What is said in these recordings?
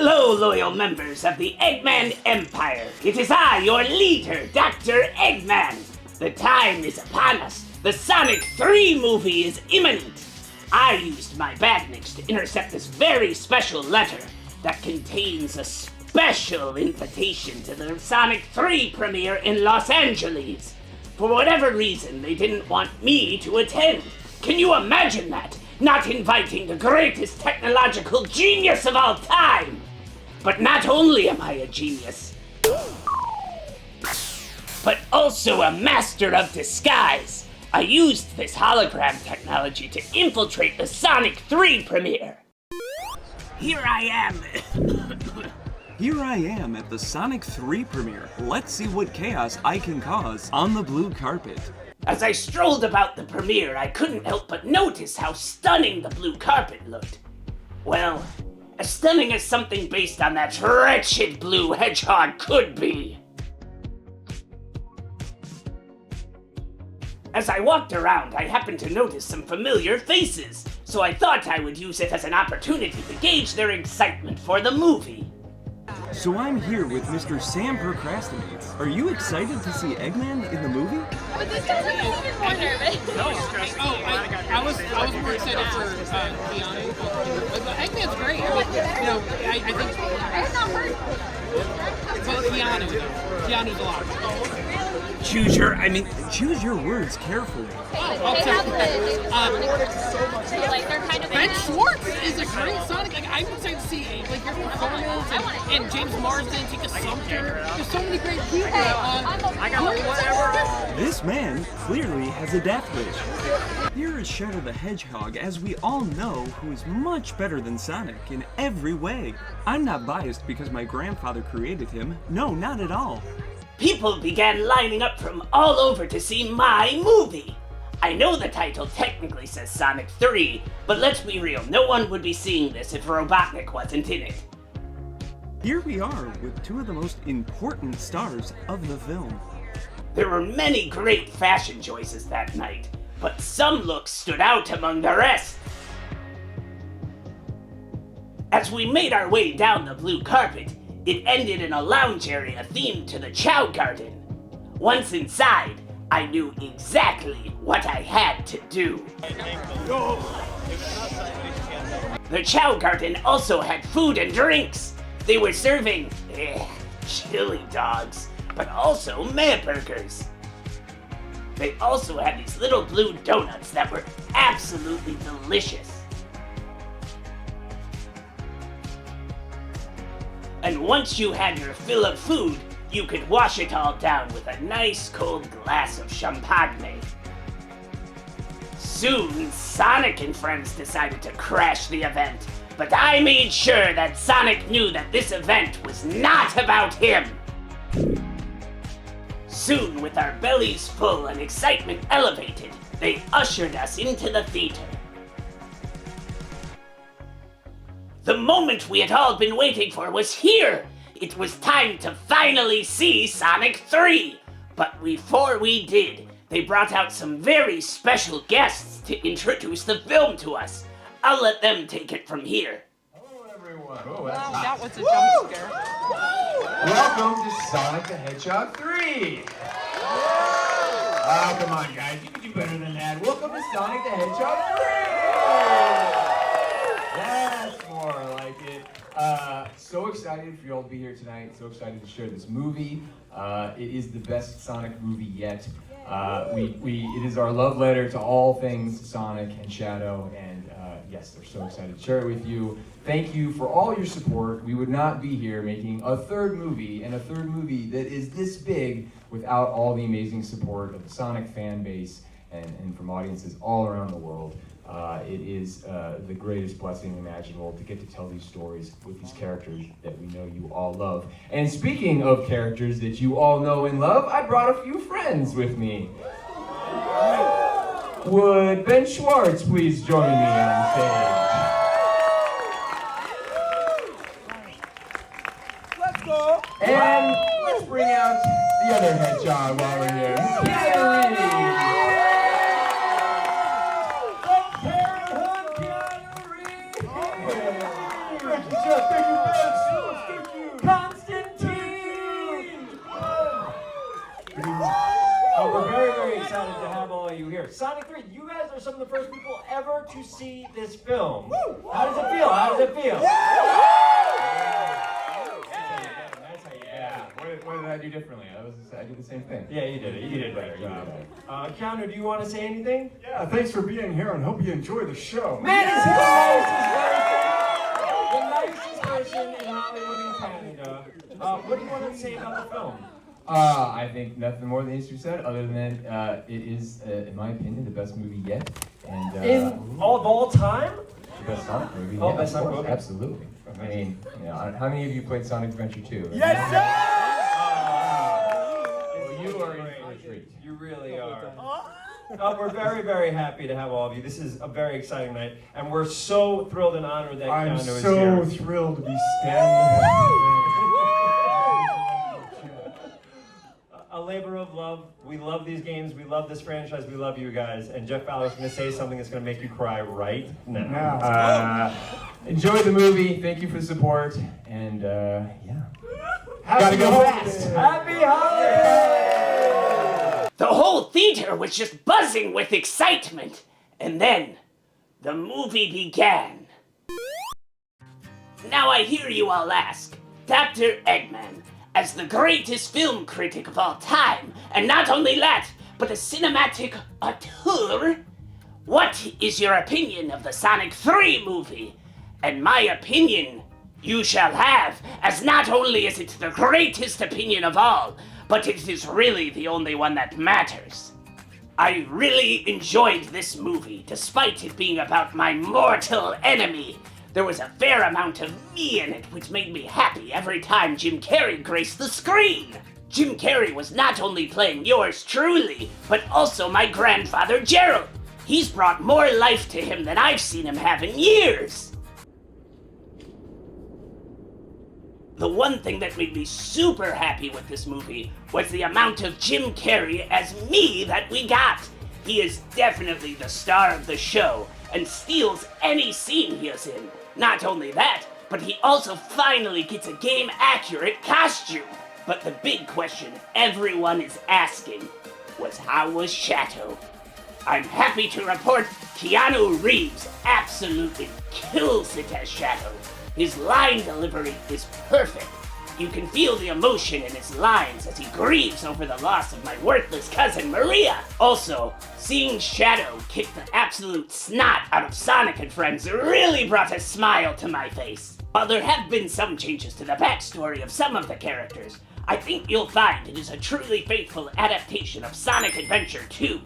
Hello, loyal members of the Eggman Empire. It is I, your leader, Dr. Eggman. The time is upon us. The Sonic 3 movie is imminent. I used my badniks to intercept this very special letter that contains a special invitation to the Sonic 3 premiere in Los Angeles. For whatever reason, they didn't want me to attend. Can you imagine that? Not inviting the greatest technological genius of all time! But not only am I a genius, but also a master of disguise. I used this hologram technology to infiltrate the Sonic 3 premiere. Here I am. Here I am at the Sonic 3 premiere. Let's see what chaos I can cause on the blue carpet. As I strolled about the premiere, I couldn't help but notice how stunning the blue carpet looked. Well, as stunning as something based on that wretched blue hedgehog could be. As I walked around, I happened to notice some familiar faces, so I thought I would use it as an opportunity to gauge their excitement for the movie. So I'm here with Mr. Sam Procrastinates. Are you excited to see Eggman in the movie? But this doesn't make me more nervous. I was more excited for Keanu. But Eggman's great. I think. It's not hurt. But Keanu's a lot. Choose your words carefully. They have they're kind of Ben Schwartz is a great Sonic. I would say to see your performance and James Marsden, Tika Sumpter. There's so many great people. I got whatever. This man clearly has a death wish. Here is Shadow the Hedgehog, as we all know, who is much better than Sonic in every way. I'm not biased because my grandfather created him. No, not at all. People began lining up from all over to see my movie. I know the title technically says Sonic 3, but let's be real, no one would be seeing this if Robotnik wasn't in it. Here we are with two of the most important stars of the film. There were many great fashion choices that night, but some looks stood out among the rest. As we made our way down the blue carpet, it ended in a lounge area themed to the Chao garden. Once inside, I knew exactly what I had to do. The Chao garden also had food and drinks. They were serving chili dogs, but also meh burgers. They also had these little blue donuts that were absolutely delicious. And once you had your fill of food, you could wash it all down with a nice cold glass of champagne. Soon, Sonic and friends decided to crash the event, but I made sure that Sonic knew that this event was not about him. Soon, with our bellies full and excitement elevated, they ushered us into the theater. The moment we had all been waiting for was here! It was time to finally see Sonic 3! But before we did, they brought out some very special guests to introduce the film to us. I'll let them take it from here. Hello everyone! That was a jump scare. Welcome to Sonic the Hedgehog 3! Oh, come on guys, you can do better than that. Welcome to Sonic the Hedgehog 3! That's more like it. So excited for you all to be here tonight. So excited to share this movie. It is the best Sonic movie yet. It is our love letter to all things Sonic and Shadow, and yes, they're so excited to share it with you. Thank you for all your support. We would not be here making a third movie, and a third movie that is this big, without all the amazing support of the Sonic fan base and from audiences all around the world. It is the greatest blessing imaginable to get to tell these stories with these characters that we know you all love. And speaking of characters that you all know and love, I brought a few friends with me. Would Ben Schwartz please join me on stage? Let's go. And let's bring out the other hedgehog while we're here. Keanu Reeves. Thank you, Ben. here. Sonic 3, you guys are some of the first people ever to see this film. How does it feel? How does it feel? Yeah. What did I do differently? I did the same thing. Yeah, you did it. You did better. Keanu, do you want to say anything? Yeah, thanks for being here and hope you enjoy the show. Man, is he the nicest person in Hollywood and Canada. What do you want to say about the film? I think nothing more needs to be said other than it is, in my opinion, the best movie yet. And Of all time? the best Sonic movie. Oh, Yeah, best of Sonic course, movie. absolutely. I mean, how many of you played Sonic Adventure 2? Yes, sir! Well, you are in for a treat. You really are. We're very, very happy to have all of you. This is a very exciting night, and we're so thrilled and honored that I'm Keanu is so here. thrilled to be standing here. A labor of love. We love these games. We love this franchise. We love you guys. And Jeff Fowler's going to say something that's going to make you cry right now. Enjoy the movie. Thank you for the support. And yeah. Gotta go fast. Happy holidays! The whole theater was just buzzing with excitement. And then, the movie began. Now I hear you all ask, Dr. Eggman, as the greatest film critic of all time, and not only that, but a cinematic auteur, what is your opinion of the Sonic 3 movie? And my opinion you shall have, as not only is it the greatest opinion of all, but it is really the only one that matters. I really enjoyed this movie, despite it being about my mortal enemy. There was a fair amount of me in it, which made me happy every time Jim Carrey graced the screen. Jim Carrey was not only playing yours truly, but also my grandfather Gerald. He's brought more life to him than I've seen him have in years. The one thing that made me super happy with this movie was the amount of Jim Carrey as me that we got. He is definitely the star of the show and steals any scene he is in. Not only that, but he also finally gets a game-accurate costume. But the big question everyone is asking was, how was Chao? I'm happy to report Keanu Reeves absolutely kills it as Chao. His line delivery is perfect. You can feel the emotion in his lines as he grieves over the loss of my worthless cousin Maria. Also, seeing Chao kick the absolute snot out of Sonic and friends really brought a smile to my face. While there have been some changes to the backstory of some of the characters, I think you'll find it is a truly faithful adaptation of Sonic Adventure 2.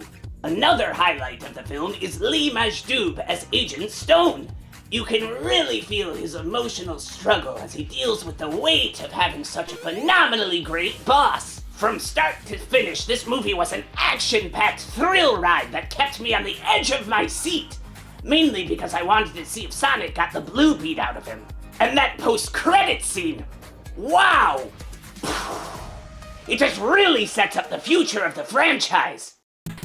Another highlight of the film is Lee Majdoub as Agent Stone. You can really feel his emotional struggle as he deals with the weight of having such a phenomenally great boss. From start to finish, this movie was an action-packed thrill ride that kept me on the edge of my seat. Mainly because I wanted to see if Sonic got the blue beat out of him. And that post-credit scene, wow! It just really sets up the future of the franchise.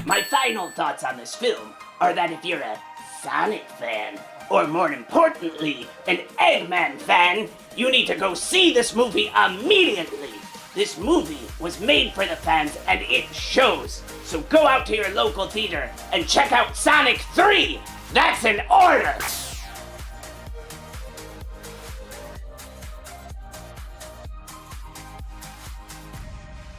My final thoughts on this film are that if you're a Sonic fan, or more importantly, an Eggman fan, you need to go see this movie immediately. This movie was made for the fans and it shows. So go out to your local theater and check out Sonic 3. That's an order.